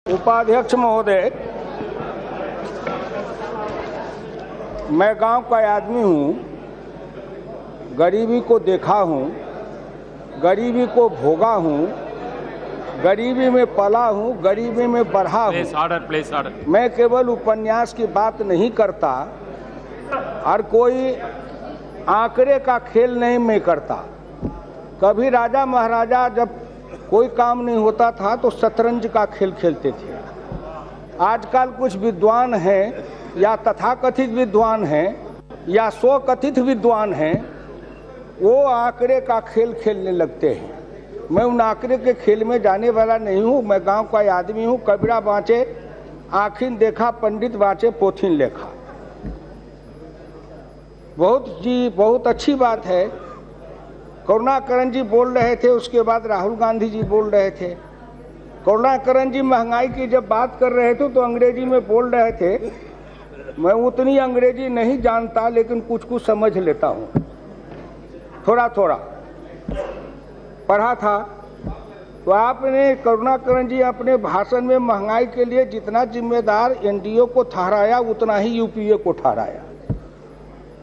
उपाध्यक्ष महोदय, मैं गांव का आदमी हूं, गरीबी को देखा हूं, गरीबी को भोगा हूं, गरीबी में पला हूं, गरीबी में बढ़ा हूं। मैं केवल उपन्यास की बात नहीं करता और कोई आंकड़े का खेल नहीं मैं करता। कभी राजा महाराजा जब कोई काम नहीं होता था तो शतरंज का खेल खेलते थे। आजकल कुछ विद्वान हैं या तथाकथित विद्वान हैं या स्वकथित विद्वान हैं, वो आंकड़े का खेल खेलने लगते हैं। मैं उन आंकड़े के खेल में जाने वाला नहीं हूँ। मैं गांव का आदमी हूँ। कबीरा बाँचे आँखिन देखा, पंडित बाँचे पोथीन लेखा। बहुत अच्छी बात है। करुणाकरण जी बोल रहे थे, उसके बाद राहुल गांधी जी बोल रहे थे। करुणाकरण जी महंगाई की जब बात कर रहे थे तो अंग्रेजी में बोल रहे थे। मैं उतनी अंग्रेजी नहीं जानता, लेकिन कुछ कुछ समझ लेता हूँ, थोड़ा थोड़ा पढ़ा था। तो आपने करुणाकरण जी अपने भाषण में महंगाई के लिए जितना जिम्मेदार एनडीए को ठहराया, उतना ही यूपीए को ठहराया।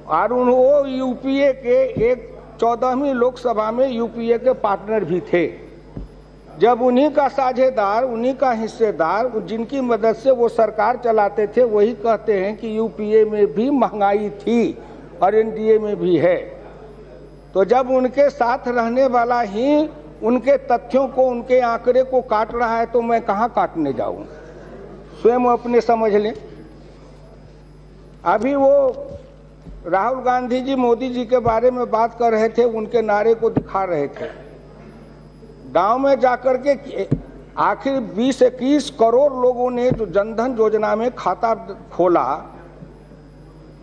और वो यूपीए के एक 14वीं लोकसभा में यूपीए के पार्टनर भी थे। जब उन्हीं का साझेदार, उन्हीं का हिस्सेदार, जिनकी मदद से वो सरकार चलाते थे, वही कहते हैं कि यूपीए में भी महंगाई थी और एनडीए में भी है। तो जब उनके साथ रहने वाला ही उनके तथ्यों को, उनके आंकड़े को काट रहा है, तो मैं कहाँ काटने जाऊँ? स्वयं अपने समझ लें। अभी वो राहुल गांधी जी मोदी जी के बारे में बात कर रहे थे, उनके नारे को दिखा रहे थे। गांव में जाकर के आखिर 20-21 करोड़ लोगों ने जो जनधन योजना में खाता खोला,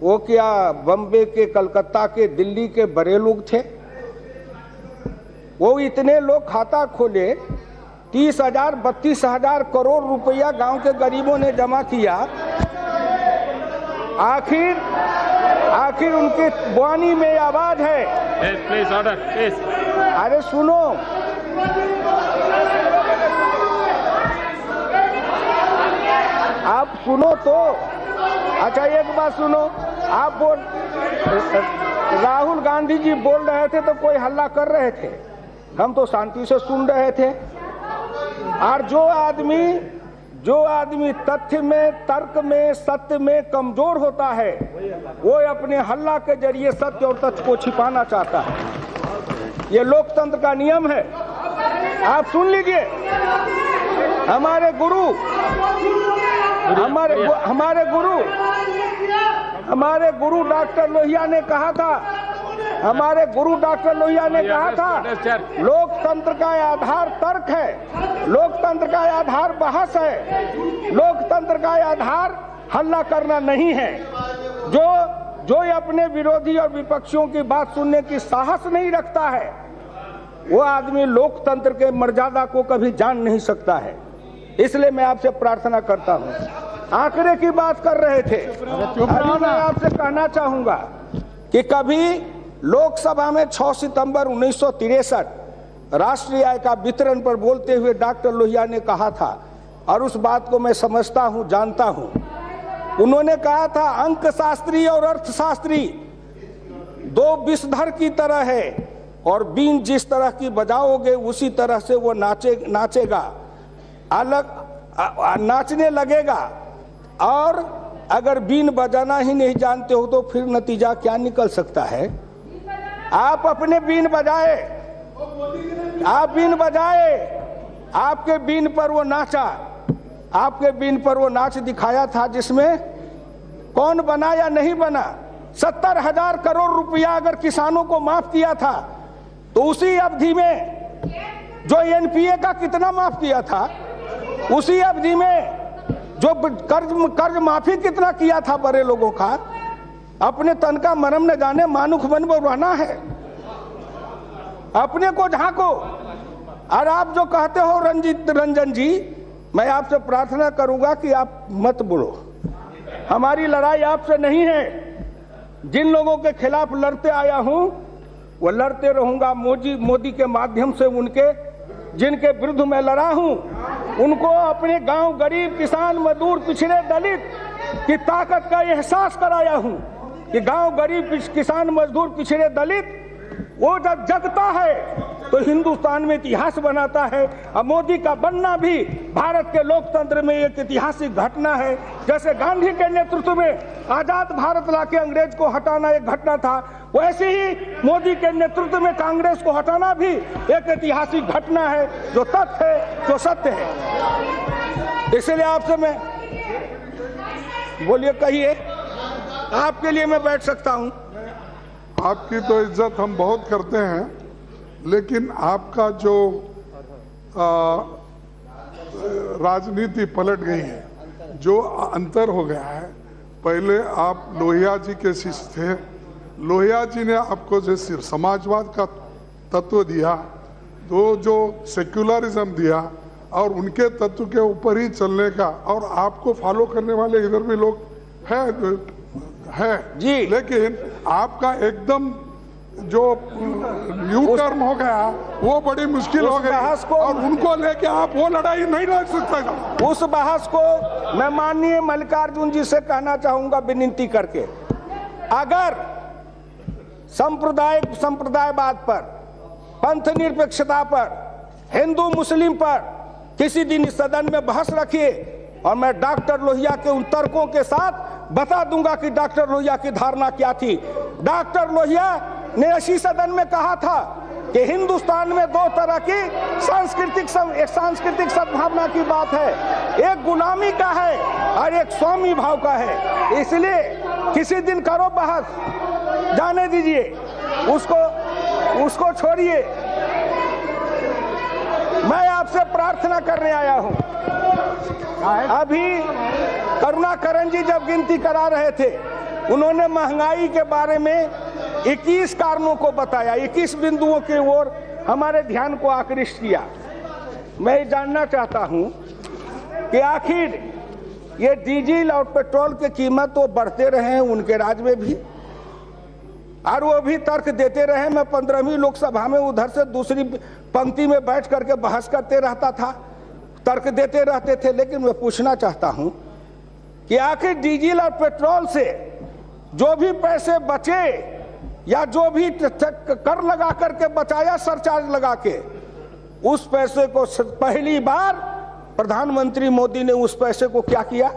वो क्या बम्बे के, कलकत्ता के, दिल्ली के बड़े लोग थे? वो इतने लोग खाता खोले, 30,000 32,000 करोड़ रुपया गांव के गरीबों ने जमा किया। आखिर उनकी वाणी में आवाज है। Please order please. अरे सुनो, आप सुनो तो। अच्छा एक बात सुनो, आप राहुल गांधी जी बोल रहे थे तो कोई हल्ला कर रहे थे, हम तो शांति से सुन रहे थे। और जो आदमी तथ्य में, तर्क में, सत्य में कमजोर होता है, वो अपने हल्ला के जरिए सत्य और तथ्य को छिपाना चाहता है। ये लोकतंत्र का नियम है। आप सुन लीजिए, हमारे गुरु डॉक्टर लोहिया ने कहा था, लोकतंत्र का आधार तर्क है, लोकतंत्र का आधार बहस है, लोकतंत्र का आधार हल्ला करना नहीं है। जो अपने विरोधी और विपक्षियों की बात सुनने की साहस नहीं रखता है, वो आदमी लोकतंत्र के मर्यादा को कभी जान नहीं सकता है। इसलिए मैं आपसे प्रार्थना करता हूँ। आंकड़े की बात कर रहे थे, अभी मैं आपसे कहना चाहूंगा कि कभी लोकसभा में 6 सितंबर 1963 राष्ट्रीय आय का वितरण पर बोलते हुए डॉक्टर लोहिया ने कहा था, और उस बात को मैं समझता हूं, जानता हूं। उन्होंने कहा था, अंकशास्त्री और अर्थशास्त्री दो विषधर की तरह है, और बीन जिस तरह की बजाओगे उसी तरह से वो नाचेगा, नाचने लगेगा। और अगर बीन बजाना ही नहीं जानते हो तो फिर नतीजा क्या निकल सकता है? आप अपने बीन बजाए, आपके बीन पर वो नाचा, आपके बीन पर वो नाच दिखाया था, जिसमें कौन बना या नहीं बना। 70,000 करोड़ रुपया अगर किसानों को माफ किया था, तो उसी अवधि में जो एनपीए का कितना माफ किया था, उसी अवधि में जो कर्ज माफी कितना किया था बड़े लोगों का। अपने तन का मरम न जाने मानुख बन रहना है, अपने को झांको। और आप जो कहते हो रंजन जी, मैं आपसे प्रार्थना करूंगा कि आप मत बोलो। हमारी लड़ाई आपसे नहीं है। जिन लोगों के खिलाफ लड़ते आया हूं, वो लड़ते रहूंगा। मोदी के माध्यम से उनके जिनके विरुद्ध मैं लड़ा हूं, उनको अपने गांव गरीब किसान मजदूर पिछड़े दलित की ताकत का एहसास कराया हूं कि गांव गरीब किसान मजदूर पिछड़े दलित वो जब जगता है तो हिंदुस्तान में इतिहास बनाता है। और मोदी का बनना भी भारत के लोकतंत्र में एक ऐतिहासिक घटना है। जैसे गांधी के नेतृत्व में आजाद भारत लाके अंग्रेज को हटाना एक घटना था, वैसे ही मोदी के नेतृत्व में कांग्रेस को हटाना भी एक ऐतिहासिक घटना है, जो तथ्य है, जो सत्य है। इसलिए आपसे मैं बोलिए, कहिए, आपके लिए मैं बैठ सकता हूं। आपकी तो इज्जत हम बहुत करते हैं, लेकिन आपका जो राजनीति पलट गई है, जो अंतर हो गया है। पहले आप लोहिया जी के शिष्य थे, लोहिया जी ने आपको जो सिर्फ समाजवाद का तत्व दिया, जो सेक्युलरिज्म दिया और उनके तत्व के ऊपर ही चलने का, और आपको फॉलो करने वाले इधर भी लोग है जी। लेकिन आपका एकदम जो न्यू टर्न हो गया वो बड़ी मुश्किल हो गई, और उनको लेके आप वो लड़ाई नहीं लड़ सकते। उस बहस को मैं माननीय मल्लिकार्जुन जी से कहना चाहूंगा विनती करके, अगर संप्रदायवाद पर, पंथ निरपेक्षता पर, हिंदू मुस्लिम पर किसी दिन इस सदन में बहस रखिए, और मैं डॉक्टर लोहिया के उन तर्कों के साथ बता दूंगा कि डॉक्टर लोहिया की धारणा क्या थी। डॉक्टर लोहिया ने इसी सदन में कहा था कि हिंदुस्तान में दो तरह की सांस्कृतिक सद्भावना की बात है, एक गुलामी का है और एक स्वामी भाव का है। इसलिए किसी दिन करो बहस, जाने दीजिए, उसको छोड़िए। मैं आपसे प्रार्थना करने आया हूं। अभी करुणाकरण जी जब गिनती करा रहे थे, उन्होंने महंगाई के बारे में 21 कारणों को बताया, 21 बिंदुओं की ओर हमारे ध्यान को आकृष्ट किया। मैं जानना चाहता हूं कि आखिर ये डीजल और पेट्रोल की कीमत तो बढ़ते रहे हैं उनके राज में भी, और वो भी तर्क देते रहे। मैं 15वीं लोकसभा में उधर से दूसरी पंक्ति में बैठ करके बहस करते रहता था, तर्क देते रहते थे। लेकिन मैं पूछना चाहता हूं कि आखिर डीजल और पेट्रोल से जो भी पैसे बचे, या जो भी कर लगा करके बचाया, सरचार्ज लगा के, उस पैसे को पहली बार प्रधानमंत्री मोदी ने उस पैसे को क्या किया?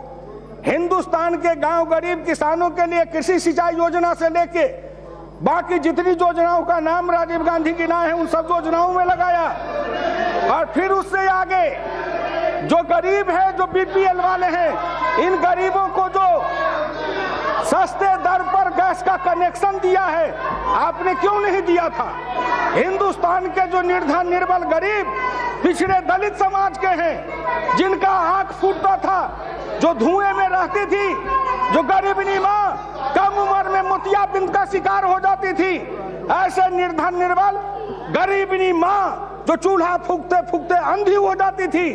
हिंदुस्तान के गांव गरीब किसानों के लिए कृषि सिंचाई योजना से लेके बाकी जितनी योजनाओं का नाम राजीव गांधी की नाम है, उन सब योजनाओं में लगाया। और फिर उससे आगे जो गरीब है, जो बीपीएल वाले हैं, इन गरीबों को जो सस्ते दर पर गैस का कनेक्शन दिया है, आपने क्यों नहीं दिया था? हिंदुस्तान के जो निर्धन निर्बल गरीब पिछड़े दलित समाज के हैं, जिनका आंख फूटता था, जो धुएं में रहती थी, जो गरीबनी माँ कम उम्र में मोतियाबिंद का शिकार हो जाती थी, ऐसे निर्धन निर्बल गरीबनी माँ जो चूल्हा फूकते फूकते अंधी हो जाती थी,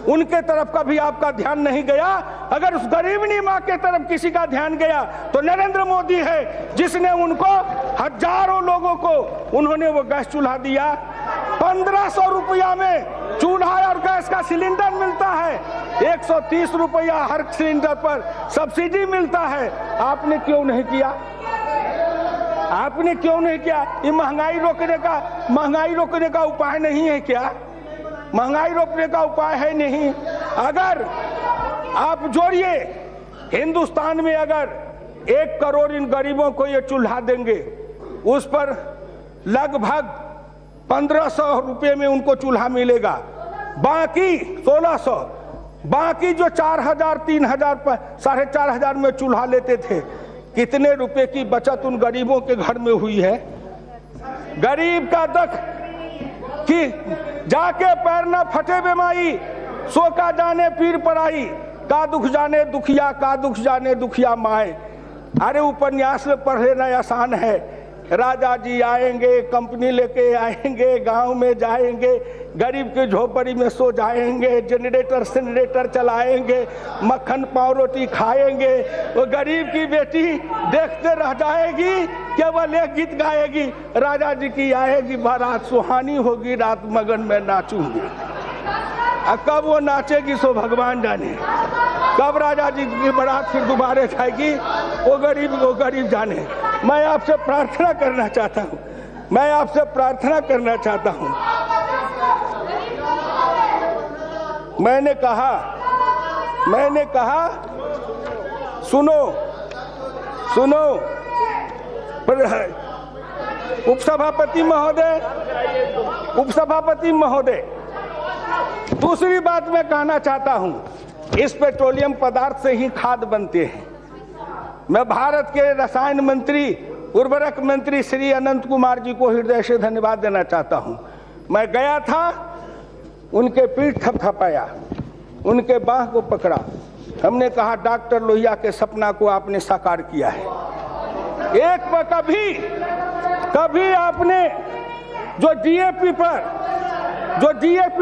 उनके तरफ कभी आपका ध्यान नहीं गया। अगर उस गरीबनी माँ के तरफ किसी का ध्यान गया तो नरेंद्र मोदी है, जिसने उनको हजारों लोगों को उन्होंने वो गैस चूल्हा दिया। 1500 रुपया में चूल्हा और गैस का सिलेंडर मिलता है, 130 रुपया हर सिलेंडर पर सब्सिडी मिलता है। आपने क्यों नहीं किया? आपने क्यों नहीं किया? ये महंगाई रोकने का उपाय नहीं है क्या? महंगाई रोकने का उपाय है नहीं। अगर आप जोड़िए, हिंदुस्तान में अगर 1 करोड़ इन गरीबों को ये चूल्हा देंगे, उस पर लगभग 1500 रुपये में उनको चूल्हा मिलेगा, बाकी 1600, बाकी जो 4000 3000 4500 में चूल्हा लेते थे, कितने रुपए की बचत उन गरीबों के घर में हुई है? गरीब का दुख कि जाके पैर न फटे बेमाई, सो का जाने पीर पराई, का दुख जाने दुखिया, का दुख जाने दुखिया माए। अरे उपन्यास में पढ़ लेना आसान है। राजा जी आएंगे, कंपनी लेके आएंगे, गांव में जाएंगे, गरीब की झोपड़ी में सो जाएंगे, जनरेटर चलाएंगे, मक्खन पाव रोटी खाएंगे। वो गरीब की बेटी देखते रह जाएगी, केवल एक गीत गाएगी, राजा जी की आएगी बारात, सुहानी होगी रात, मगन में नाचूंगी। कब वो नाचेगी सो भगवान जाने, कब राजा जी की बारात फिर दोबारा जाएगी वो गरीब जाने। मैं आपसे प्रार्थना करना चाहता हूँ, मैं आपसे प्रार्थना करना चाहता हूँ। मैंने कहा सुनो उपसभापति महोदय, दूसरी बात मैं कहना चाहता हूं, इस पेट्रोलियम पदार्थ से ही खाद बनते हैं। मैं भारत के रसायन मंत्री, उर्वरक मंत्री श्री अनंत कुमार जी को हृदय से धन्यवाद देना चाहता हूं। मैं गया था, उनके पीठ थपथपाया, उनके बाह को पकड़ा, हमने कहा डॉक्टर लोहिया के सपना को आपने साकार किया है। एक कभी आपने जो डीएपी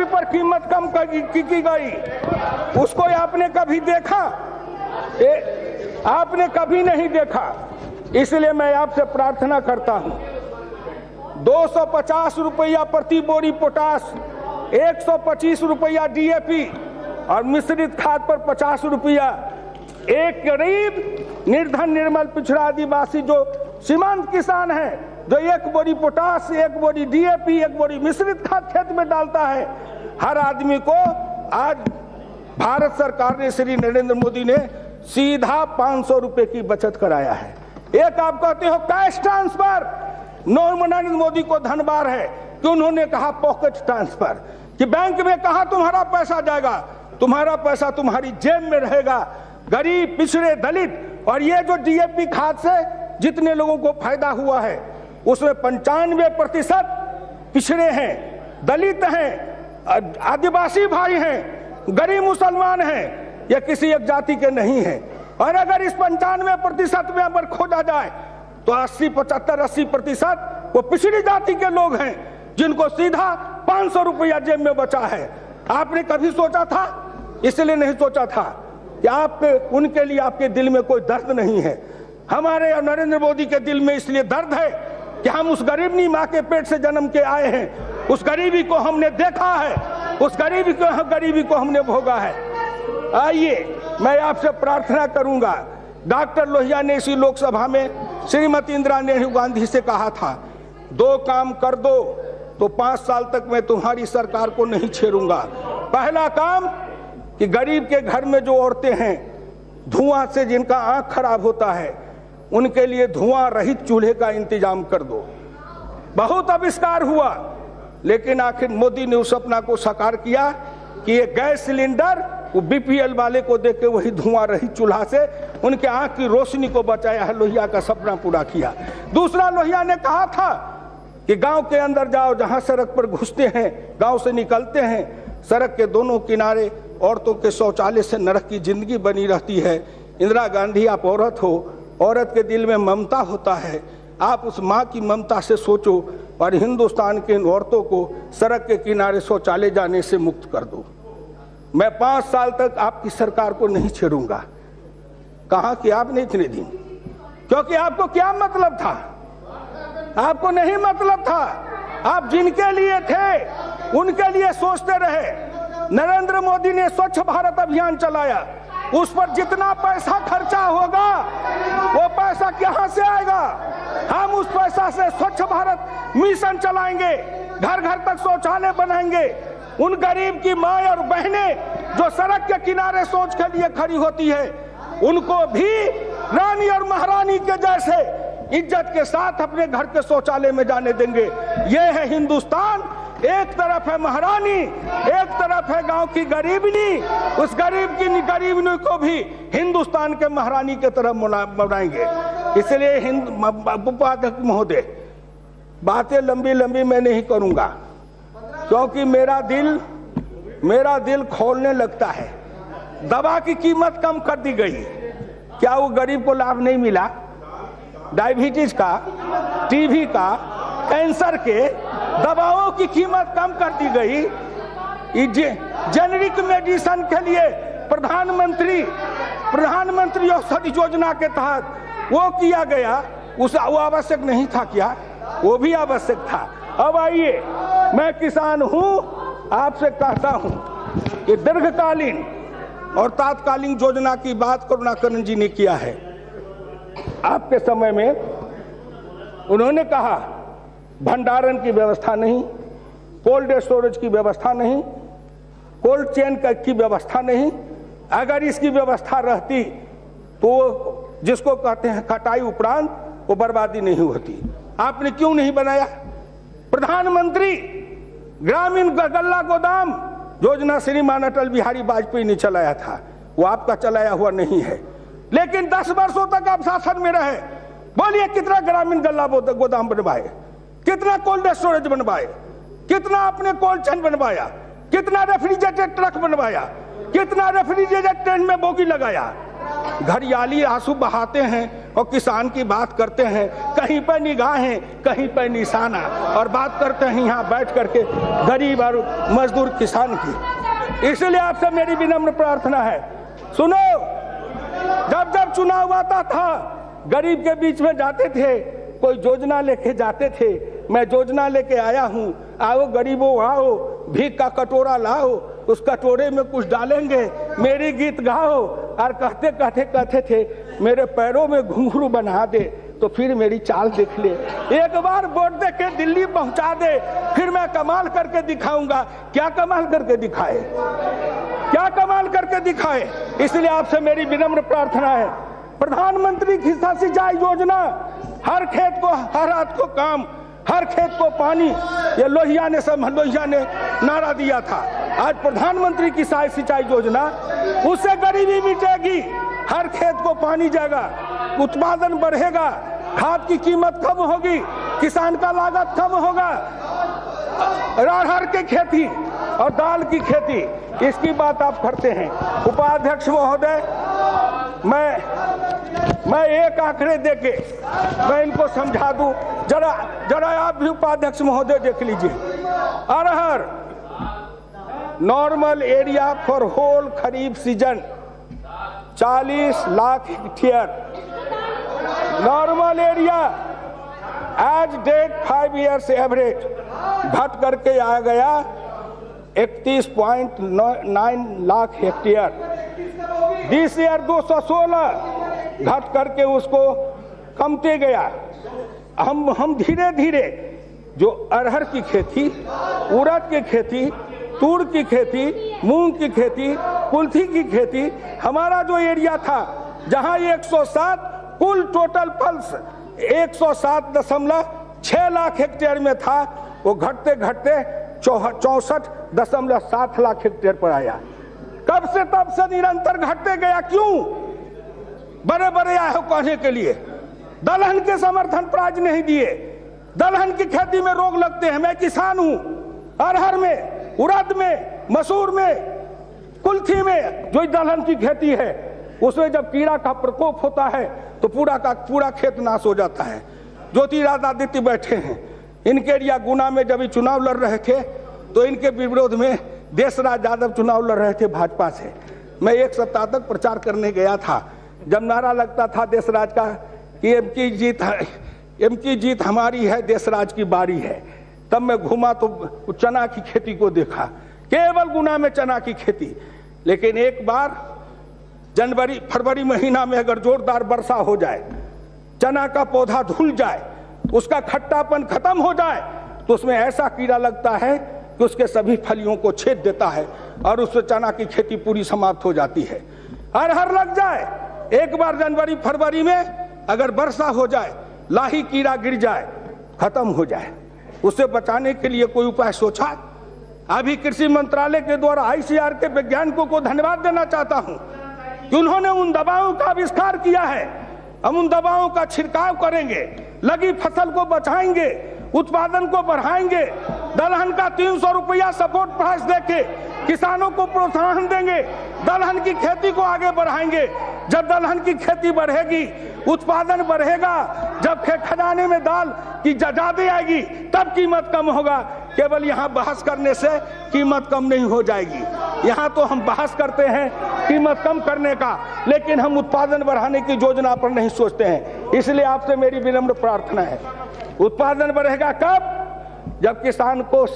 पर कीमत कम की गई उसको आपने कभी देखा? आपने कभी नहीं देखा। इसलिए मैं आपसे प्रार्थना करता हूं, 250 रुपया प्रति बोरी पोटास, 125 रुपया डीएपी और मिश्रित खाद पर 50 रुपया। एक गरीब निर्धन निर्मल पिछड़ा आदिवासी जो सीमांत किसान है, जो एक बोरी पोटास, एक बोरी डीएपी, एक बोरी मिश्रित खाद खेत में डालता है, हर आदमी को आज भारत सरकार ने, श्री नरेंद्र मोदी ने सीधा 500 रुपए की बचत कराया है। एक आप कहते हो कैश ट्रांसफर, नरेंद्र मोदी को धन्यवाद है कि उन्होंने कहा पॉकेट ट्रांसफर, कि बैंक में कहा तुम्हारा पैसा जाएगा, तुम्हारा पैसा तुम्हारी जेब में रहेगा। गरीब, पिछड़े, दलित, और ये जो डीएपी खाद से जितने लोगों को फायदा हुआ है उसमें 95% पिछड़े हैं, दलित हैं, आदिवासी भाई हैं, गरीब मुसलमान हैं, या किसी एक जाति के नहीं हैं। और अगर इस 95% में अगर खोजा जाए तो 80-85% वो पिछड़ी जाति के लोग हैं जिनको सीधा 500 रुपया जेब में बचा है। आपने कभी सोचा था? इसलिए नहीं सोचा था कि उनके लिए आपके दिल में कोई दर्द नहीं है। हमारे और नरेंद्र मोदी के दिल में इसलिए दर्द है कि हम उस गरीबनी माँ के पेट से जन्म के आए हैं, उस गरीबी को हमने देखा है, उस गरीबी को हमने भोगा है। आइए, मैं आपसे प्रार्थना करूंगा, डॉक्टर लोहिया ने इसी लोकसभा में श्रीमती इंदिरा गांधी से कहा था, 2 काम कर दो तो 5 साल तक मैं तुम्हारी सरकार को नहीं छेड़ूंगा। पहला काम कि गरीब के घर में जो औरतें हैं, धुआं से जिनका आंख खराब होता है, उनके लिए धुआं रहित चूल्हे का इंतजाम कर दो। बहुत आविष्कार हुआ, लेकिन आखिर मोदी ने उस सपना को साकार किया कि ये गैस सिलेंडर वो बीपीएल वाले को देके वही धुआं रहित चूल्हा से उनके आंख की रोशनी को बचाया है। लोहिया का सपना पूरा किया। दूसरा, लोहिया ने कहा था कि गांव के अंदर जाओ, जहां सड़क पर घुसते हैं, गांव से निकलते हैं, सड़क के दोनों किनारे औरतों के शौचालय से नरक की जिंदगी बनी रहती है। इंदिरा गांधी, आप औरत हो, औरत के दिल में ममता होता है, आप उस माँ की ममता से सोचो और हिंदुस्तान के इन औरतों को सड़क के किनारे शौचालय जाने से मुक्त कर दो। मैं 5 साल तक आपकी सरकार को नहीं छेड़ूंगा। कहा कि आपने इतने दिन, क्योंकि आपको क्या मतलब था? आपको नहीं मतलब था। आप जिनके लिए थे उनके लिए सोचते रहे। नरेंद्र मोदी ने स्वच्छ भारत अभियान चलाया, उस पर जितना पैसा खर्चा होगा वो पैसा कहां से आएगा? हम उस पैसा से स्वच्छ भारत मिशन चलाएंगे, घर घर तक शौचालय बनाएंगे। उन गरीब की माँ और बहनें जो सड़क के किनारे शौच के लिए खड़ी होती है, उनको भी रानी और महारानी के जैसे इज्जत के साथ अपने घर के शौचालय में जाने देंगे। ये है हिंदुस्तान। एक तरफ है महारानी, एक तरफ है गांव की गरीबनी। उस गरीबनी को भी हिंदुस्तान के महारानी की तरह बनाएंगे। इसलिए उपाध्यक्ष महोदय, बातें लंबी लंबी मैं नहीं करूंगा, क्योंकि मेरा दिल खोलने लगता है। दवा की कीमत कम कर दी गई, क्या वो गरीब को लाभ नहीं मिला? डायबिटीज का, टीबी का, कैंसर के दवाओं की कीमत कम कर दी गई। जेनरिक मेडिसिन के लिए प्रधानमंत्री औषधि योजना के तहत वो किया गया, वो आवश्यक नहीं था क्या? वो भी आवश्यक था। अब आइए, मैं किसान हूं, आपसे कहता हूं, ये दीर्घकालीन और तात्कालिक योजना की बात करुणाकरण जी ने किया है। आपके समय में उन्होंने कहा भंडारण की व्यवस्था नहीं, कोल्ड स्टोरेज की व्यवस्था नहीं, कोल्ड चेन की व्यवस्था नहीं। अगर इसकी व्यवस्था रहती तो जिसको कहते हैं कटाई उपरांत वो बर्बादी नहीं होती। आपने क्यों नहीं बनाया? प्रधानमंत्री ग्रामीण गल्ला गोदाम योजना श्रीमान अटल बिहारी वाजपेयी ने चलाया था, वो आपका चलाया हुआ नहीं है। लेकिन 10 वर्षों तक आप शासन में रहे, बोलिए कितना ग्रामीण गल्ला गोदाम बनवाए, कितना कोल्ड स्टोरेज बनवाए, कितना आपने कोल्ड चेन बनवाया, कितना रेफ्रिजरेटेड ट्रक बनवाया, कितना रेफ्रिजरेटेड ट्रेन में बोगी लगाया। घरियाली आंसू बहाते हैं और किसान की बात करते हैं, कहीं पर निगाहें कहीं पर निशाना, और बात करते हैं यहाँ बैठ करके गरीब और मजदूर किसान की। इसलिए आपसे मेरी विनम्र प्रार्थना है, सुनो, जब जब चुनाव आता था गरीब के बीच में जाते थे, कोई योजना लेके जाते थे, मैं योजना लेके आया हूँ, आओ गरीबों आओ, भीख का कटोरा लाओ, उस कटोरे में कुछ डालेंगे, मेरी गीत गाओ, और कहते कहते कहते थे मेरे पैरों में घुंघरू बना दे तो फिर मेरी चाल देख ले, एक बार वोट दे के दिल्ली पहुंचा दे, फिर मैं कमाल करके दिखाऊंगा। क्या कमाल करके दिखाए, क्या कमाल करके दिखाए? इसलिए आपसे मेरी विनम्र प्रार्थना है, प्रधानमंत्री किसान सिंचाई योजना, हर खेत को हर हाथ को काम, हर खेत को पानी, ये लोहिया ने नारा दिया था। आज प्रधानमंत्री किसान सिंचाई योजना, उससे गरीबी मिटेगी, हर खेत को पानी जाएगा, उत्पादन बढ़ेगा, खाद की कीमत कम होगी, किसान का लागत कम होगा। अरहर की खेती और दाल की खेती, इसकी बात आप करते हैं। उपाध्यक्ष महोदय, मैं एक आंकड़े देके मैं इनको समझा दूं, जरा आप भी उपाध्यक्ष महोदय देख लीजिए। अरहर normal area for whole kharif season 40 lakh hectare, normal area as date 5 years average घट करके आ गया 31.9 लाख हेक्टेयर। दिस ईयर 216 घट करके उसको कमते गया। हम धीरे धीरे जो अरहर की खेती, उड़द की खेती, तूर की खेती, मूंग की खेती, कुल्थी की खेती, हमारा जो एरिया था जहां 107 कुल टोटल पल्स 107.6 लाख हेक्टेयर में था, वो घटते घटते 64.7 लाख हेक्टेयर पर आया। कब से तब से निरंतर घटते गया। क्यों? बड़े बड़े आए हो कहने के लिए, दलहन के समर्थन प्राइज नहीं दिए, दलहन की खेती में रोग लगते हैं। मैं किसान हूं, अरहर में, उड़द में, मसूर में, कुल्थी में जो दलहन की खेती है, उसमें जब कीड़ा का प्रकोप होता है तो पूरा का पूरा खेत नाश हो जाता है। ज्योतिरादित्य बैठे हैं, इनके एरिया गुना में जब चुनाव लड़ रहे थे तो इनके विरोध में देशराज यादव चुनाव लड़ रहे थे भाजपा से। मैं एक सप्ताह तक प्रचार करने गया था, जब नारा लगता था देशराज का कि एम की जीत हमारी है, देशराज की बारी है, तब मैं घूमा तो चना की खेती को देखा, केवल गुना में चना की खेती। लेकिन एक बार जनवरी फरवरी महीना में अगर जोरदार वर्षा हो जाए, चना का पौधा धुल जाए, उसका खट्टापन खत्म हो जाए, तो उसमें ऐसा कीड़ा लगता है कि उसके सभी फलियों को छेद देता है और उससे चना की खेती पूरी समाप्त हो जाती है। अरहर लग जाए, एक बार जनवरी फरवरी में अगर वर्षा हो जाए, लाही कीड़ा गिर जाए, खत्म हो जाए, उससे बचाने के लिए कोई उपाय सोचा? अभी कृषि मंत्रालय के द्वारा आईसीआर के वैज्ञानिकों को धन्यवाद देना चाहता हूं कि उन्होंने उन दवाओं का आविष्कार किया है। हम उन दवाओं का छिड़काव करेंगे, लगी फसल को बचाएंगे, उत्पादन को बढ़ाएंगे, दलहन का 300 रुपया सपोर्ट प्राइस देके किसानों को प्रोत्साहन देंगे, दलहन की खेती को आगे बढ़ाएंगे। जब दलहन की खेती बढ़ेगी, उत्पादन बढ़ेगा, जब खजाने में दाल की ज्यादा आएगी, तब कीमत कम होगा। केवल यहाँ बहस करने से कीमत कम नहीं हो जाएगी। यहाँ तो हम बहस करते हैं कीमत कम करने का, लेकिन हम उत्पादन बढ़ाने की योजना पर नहीं सोचते हैं। इसलिए आपसे मेरी विनम्र प्रार्थना है, उत्पादन बढ़ेगा कब? जब किसान को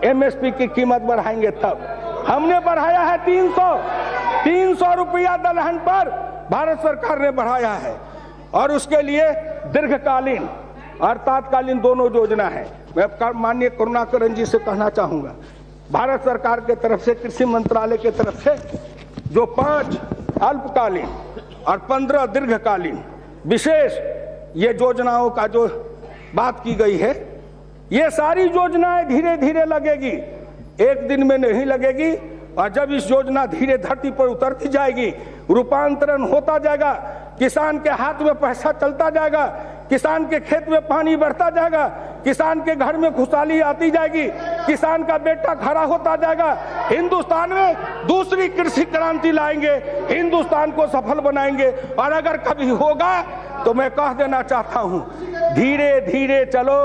एमएसपी की कीमत बढ़ाएंगे तब। हमने बढ़ाया है 300 रुपया दलहन पर भारत सरकार ने बढ़ाया है। और उसके लिए दीर्घकालीन और तात्कालीन दोनों योजना है। मैं माननीय करुणाकरण जी से कहना चाहूंगा, भारत सरकार के तरफ से, कृषि मंत्रालय के तरफ से जो 5 अल्पकालीन और 15 दीर्घकालीन विशेष ये योजनाओं का जो बात की गई है, ये सारी योजनाएं धीरे धीरे लगेगी, एक दिन में नहीं लगेगी। और जब इस योजना धीरे धरती पर उतरती जाएगी, रूपांतरण होता जाएगा, किसान के हाथ में पैसा चलता जाएगा, किसान के खेत में पानी बढ़ता जाएगा, किसान के घर में खुशहाली आती जाएगी, किसान का बेटा खड़ा होता जाएगा। हिंदुस्तान में दूसरी कृषि क्रांति लाएंगे, हिंदुस्तान को सफल बनाएंगे। और अगर कभी होगा तो मैं कह देना चाहता हूं, धीरे धीरे चलो।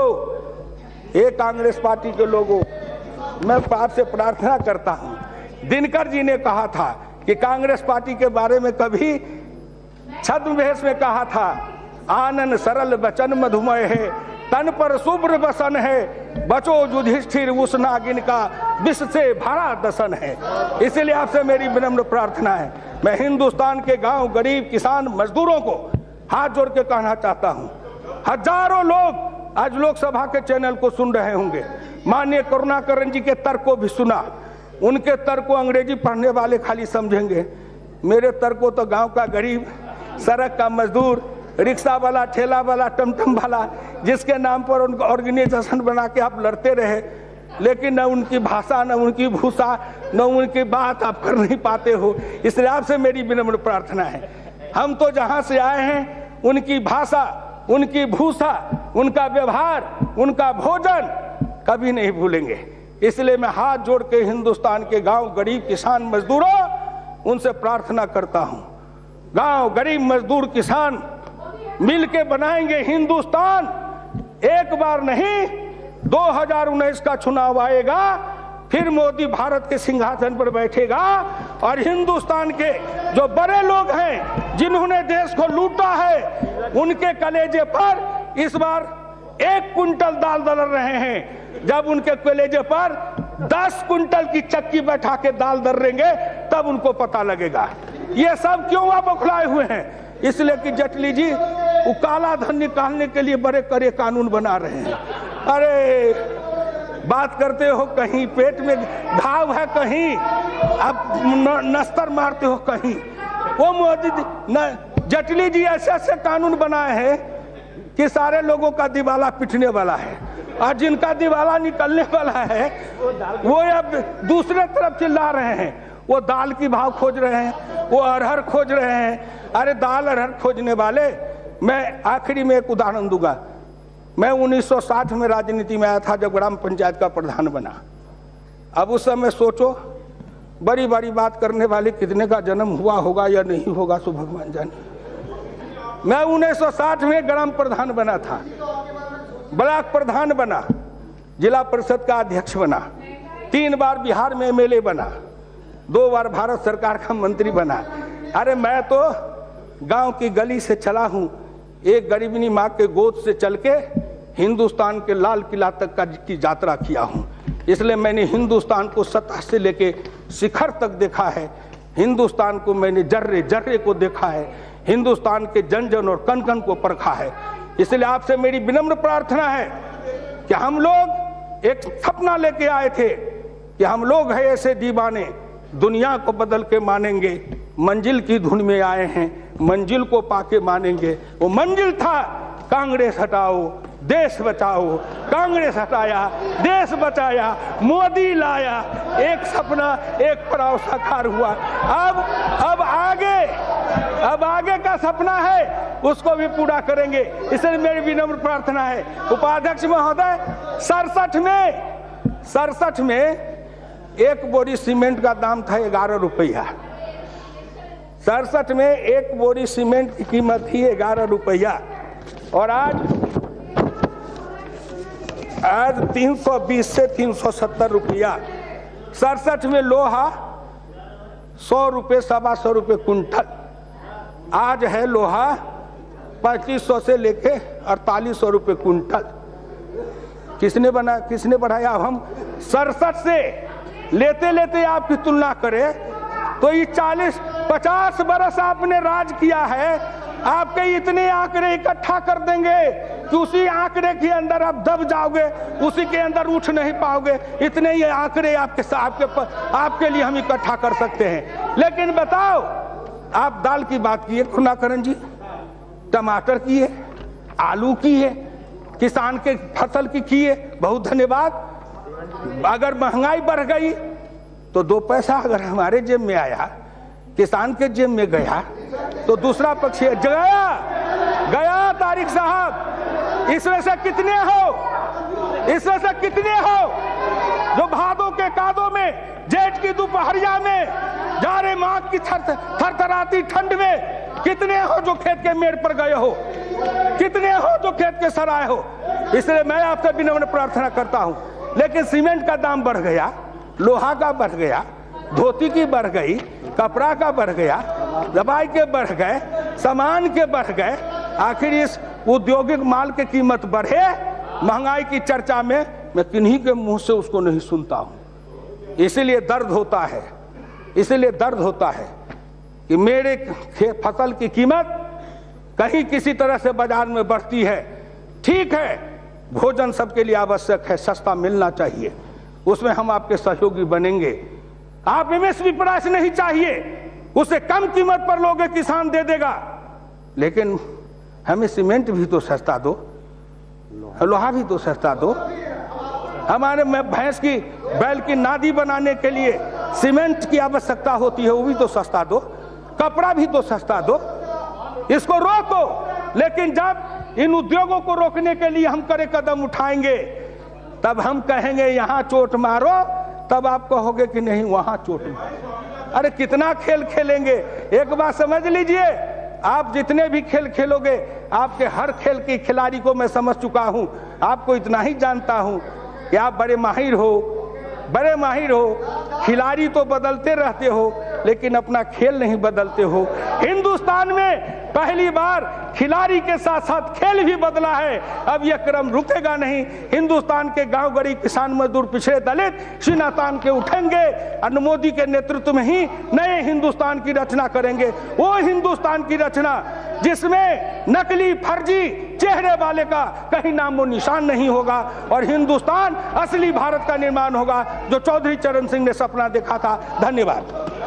ये कांग्रेस पार्टी के लोगों, मैं आपसे प्रार्थना करता हूं, दिनकर जी ने कहा था कि कांग्रेस पार्टी के बारे में कभी छद्मवेश में कहा था, आनन सरल बचन मधुमय है, तन पर शुभ्र बसन है, बचो युधिष्ठिर उस नागिन का, विष से भरा दसन है। इसलिए आपसे मेरी विनम्र प्रार्थना है, मैं हिंदुस्तान के गांव, गरीब, किसान, मजदूरों को हाथ जोड़ के कहना चाहता हूं, हजारों लोग आज लोकसभा के चैनल को सुन रहे होंगे, माननीय करुणाकरण जी के तर्क को भी सुना। उनके तर्क को अंग्रेजी पढ़ने वाले खाली समझेंगे, मेरे तर्क को तो गांव का गरीब, सड़क का मजदूर, रिक्शा वाला, ठेला वाला, टमटम वाला, जिसके नाम पर उनका ऑर्गेनाइजेशन बना के आप लड़ते रहे, लेकिन न उनकी भाषा, न उनकी भूषा, न उनकी बात आप कर नहीं पाते हो। इसलिए आपसे मेरी विनम्र प्रार्थना है, हम तो जहां से आए हैं उनकी भाषा, उनकी भूषा, उनका व्यवहार, उनका भोजन कभी नहीं भूलेंगे। इसलिए मैं हाथ जोड़ के हिंदुस्तान के गांव, गरीब, किसान, मजदूरों, उनसे प्रार्थना करता हूं, गांव, गरीब, मजदूर, किसान मिल के बनाएंगे हिंदुस्तान। एक बार नहीं, 2019 का चुनाव आएगा, फिर मोदी भारत के सिंहासन पर बैठेगा और हिंदुस्तान के जो बड़े लोग हैं जिन्होंने देश को लूटा है, उनके कलेजे पर इस बार 1 कुंटल दाल दल रहे हैं, जब उनके कलेजे पर 10 कुंटल की चक्की बैठा के दाल दर्रेंगे तब उनको पता लगेगा। ये सब क्यों आप बौखलाए हुए हैं? इसलिए कि जेटली जी वो काला धन निकालने के लिए बड़े कड़े कानून बना रहे हैं। अरे बात करते हो, कहीं पेट में घाव है, कहीं आप नस्तर मारते हो, कहीं वो मोदी जेटली जी ऐसे ऐसे कानून बनाए हैं कि सारे लोगों का दिवाला पिटने वाला है, और जिनका दिवाला निकलने वाला है वो अब दूसरे तरफ चिल्ला रहे हैं, वो दाल की भाव खोज रहे हैं, वो अरहर खोज रहे हैं। अरे दाल अरहर खोजने वाले, मैं आखिरी में एक उदाहरण दूंगा। मैं 1960 में राजनीति में आया था, जब ग्राम पंचायत का प्रधान बना। अब उस समय सोचो, बड़ी बड़ी बात करने वाले कितने का जन्म हुआ होगा या नहीं होगा, सो भगवान जाने। मैं 1960 में ग्राम प्रधान बना था, ब्लॉक प्रधान बना, जिला परिषद का अध्यक्ष बना, 3 बार बिहार में एमएलए बना, 2 बार भारत सरकार का मंत्री बना। अरे मैं तो गांव की गली से चला हूं, एक गरीबनी माँ के गोद से चल के हिंदुस्तान के लाल किला तक की यात्रा किया हूं। इसलिए मैंने हिंदुस्तान को सतह से लेके शिखर तक देखा है, हिंदुस्तान को मैंने जर्रे जर्रे को देखा है, हिंदुस्तान के जन जन और कण कण को परखा है। इसलिए आपसे मेरी विनम्र प्रार्थना है कि हम लोग एक सपना लेके आए थे कि हम लोग हैं ऐसे दीवाने, दुनिया को बदल के मानेंगे, मंजिल की धुन में आए हैं, मंजिल को पाके मानेंगे। वो मंजिल था कांग्रेस हटाओ देश बचाओ, कांग्रेस हटाया देश बचाया, मोदी लाया, एक सपना एक पड़ाव साकार हुआ। अब आगे का सपना है, उसको भी पूरा करेंगे। इसलिए मेरी विनम्र प्रार्थना है उपाध्यक्ष महोदय, 67 में 1 बोरी सीमेंट का दाम था 11 रुपया। 67 में 1 बोरी सीमेंट की कीमत थी 11 रुपया, और आज 320 से 370 रुपया। 67 में लोहा 100 रुपये 125 रुपये कुंटल, आज है लोहा 3500 से लेके 4800 रुपये कुंटल। किसने बढ़ाया? हम 67 से लेते लेते आपकी तुलना करें तो ये 40-50 बरस आपने राज किया है, आपके इतने आंकड़े इकट्ठा कर देंगे कि उसी आंकड़े के अंदर आप दब जाओगे, उसी के अंदर उठ नहीं पाओगे। इतने ये आंकड़े आपके लिए हम इकट्ठा कर सकते हैं। लेकिन बताओ, आप दाल की बात किए करुणाकरण जी, टमाटर की है, आलू की है, किसान के फसल की है, बहुत धन्यवाद। अगर महंगाई बढ़ गई तो 2 पैसा अगर हमारे जेब में आया, किसान के जेब में गया, तो दूसरा पक्ष गया तारिक साहब। इसमें से कितने हो जो भादों के कादों में, जेठ की दोपहरिया में, जाड़े माघ की थरथराती ठंड में कितने हो जो खेत के मेड़ पर गए हो, कितने हो जो खेत के सराय हो। इसलिए मैं आपसे विनम्र प्रार्थना करता हूं। लेकिन सीमेंट का दाम बढ़ गया, लोहा का बढ़ गया, धोती की बढ़ गई, कपड़ा का बढ़ गया, दवाई के बढ़ गए, सामान के बढ़ गए, आखिर इस औद्योगिक माल की कीमत बढ़े, महंगाई की चर्चा में मैं किन्हीं के मुंह से उसको नहीं सुनता हूं। इसीलिए दर्द होता है कि मेरे फसल की कीमत कहीं किसी तरह से बाजार में बढ़ती है। ठीक है, भोजन सबके लिए आवश्यक है, सस्ता मिलना चाहिए, उसमें हम आपके सहयोगी बनेंगे। आप एमएसपी प्राइस नहीं चाहिए, उसे कम कीमत पर लोगे, किसान दे देगा, लेकिन हमें सीमेंट भी तो सस्ता दो, लोहा भी तो सस्ता दो। हमारे में भैंस की बैल की नादी बनाने के लिए सीमेंट की आवश्यकता होती है, वो भी तो सस्ता दो, कपड़ा भी तो सस्ता दो। इसको रोको। लेकिन जब इन उद्योगों को रोकने के लिए हम कड़े कदम उठाएंगे, तब हम कहेंगे यहां चोट मारो, तब आप कहोगे कि नहीं वहां चोट मारो। अरे कितना खेल खेलेंगे। एक बात समझ लीजिए, आप जितने भी खेल खेलोगे, आपके हर खेल के खिलाड़ी को मैं समझ चुका हूं। आपको इतना ही जानता हूं कि आप बड़े माहिर हो, खिलाड़ी तो बदलते रहते हो, लेकिन अपना खेल नहीं बदलते हो। हिंदुस्तान में पहली बार खिलाड़ी के साथ साथ खेल भी बदला है। अब यह क्रम रुकेगा नहीं। हिंदुस्तान के गांव गरीब, किसान, मजदूर, पिछड़े, दलित सीना तान के उठेंगे और मोदी के नेतृत्व में ही नए हिंदुस्तान की रचना करेंगे। वो हिंदुस्तान की रचना जिसमें नकली, फर्जी चेहरे वाले का कहीं नामो निशान नहीं होगा, और हिंदुस्तान असली भारत का निर्माण होगा, जो चौधरी चरण सिंह ने सपना देखा था। धन्यवाद।